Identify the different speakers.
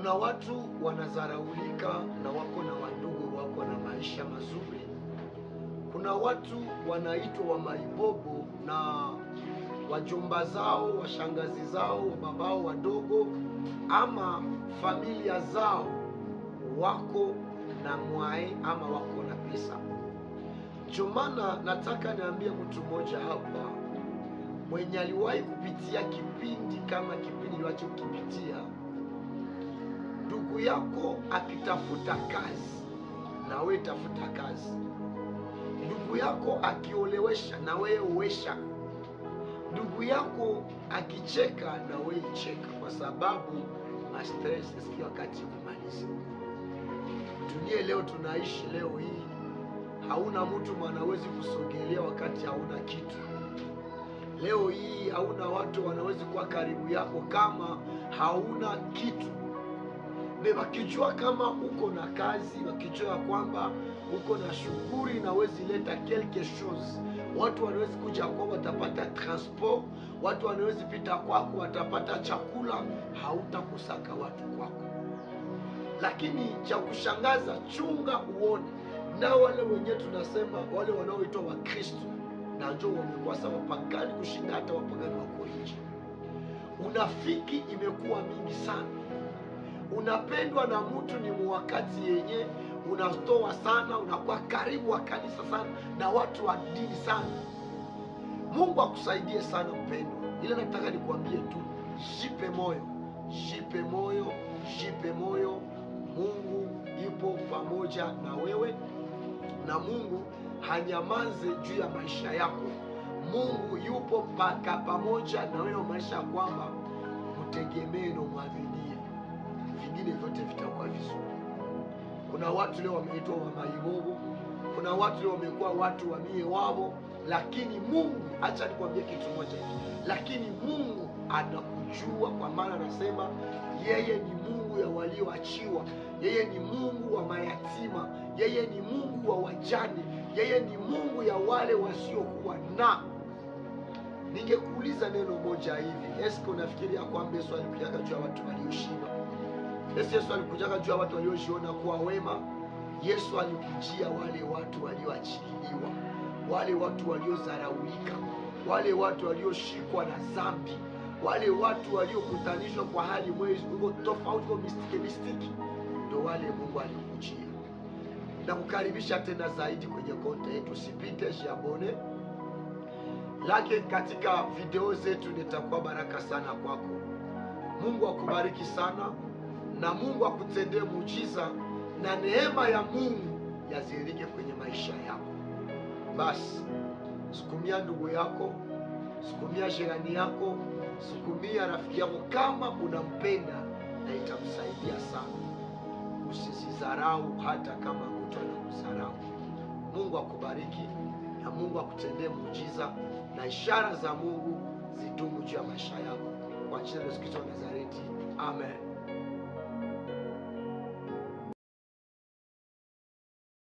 Speaker 1: Kuna watu wanazaraulika na wako na wandugu wako na maisha mazuri. Kuna watu wanaitwa wa maibobo na wajomba zao, washangazi zao, babao wadogo ama familia zao wako na mwae ama wako na pesa. Chomana nataka niambie mtu mmoja hapa mwenye aliwahi kupitia kipindi kama kipindi liwacho kukipitia. Ndugu yako akitafuta kazi na we tafuta kazi. Ndugu yako akiolewesha na we uwesha. Ndugu yako akicheka na we cheka, kwa sababu na stress si wakati kumaliza. Dunia leo tunaishi leo hii, hauna mtu mwanawezi kusogelea wakati hauna kitu. Leo hii hauna watu wanawezi kuwa karibu yako kama hauna kitu. Wakijua kama uko na kazi, wakijua kwamba uko na shughuli na wezi leta quelque chose, watu wanawezi kuja kwako watapata transport, watu wanawezi pita kwako watapata chakula, hautakusaka watu kwako. Lakini cha kushangaza, chunga uone, na wale wenyewe tunasema wale wanaoitwa wa Kristo na njoo wamekuwa sawa pagani kushinda hata wapagani wako nje. Unafiki imekuwa mingi sana. Unapendwa na mtu ni mwakati yenye unatoa sana, unakuwa karibu wa kanisa sana na watu wa dini sana. Mungu akusaidie sana mpendwa. Ile nataka nikwambie tu, jipe moyo, jipe moyo, jipe moyo. Mungu yupo pamoja na wewe, na Mungu hanyamaze juu ya maisha yako. Mungu yupo pamoja na wewe maisha, kwamba mtegemee na muaminie, vingine vyote vitakuwa vizuri. Kuna watu leo wameitwa wa maibobo, kuna watu leo wamekuwa watu wa mie wao, lakini Mungu, acha nikwambie kitu moja hivi, lakini Mungu anakujua, kwa maana anasema yeye ni Mungu ya walioachiwa, yeye ni Mungu wa mayatima, yeye ni Mungu wa wajane, yeye ni Mungu ya wale wasiokuwa na. Ningekuuliza neno moja hivi, esko unafikiria kwamba Yesu alikuja juu ya watu walioshiba? Yesu alikuja juu ya watu waliojiona kuwa wema? Yesu alikujia wale watu walioachiliwa, wale watu waliozaraulika, wale watu walioshikwa na dhambi, wale watu waliokutanishwa kwa hali mwezi tofauti kwa mistiki, ndio wale Mungu alikujia. Na kukaribisha tena zaidi kwenye konta yetu, usipite, jiabone. Like katika video zetu, nitakuwa baraka sana kwako. Mungu akubariki sana, na Mungu akutendee muujiza, na neema ya Mungu yazirike kwenye maisha yako. Basi sukumia ndugu yako, sukumia jirani yako, sukumia rafiki yako kama unampenda, na itamsaidia sana. Usizarau hata kama mtu anakudharau. Mungu akubariki, na Mungu akutendee muujiza, na ishara za Mungu zidumu juu ya maisha yako. Kwa jina la Yesu Kristo wa Nazareti. Amen.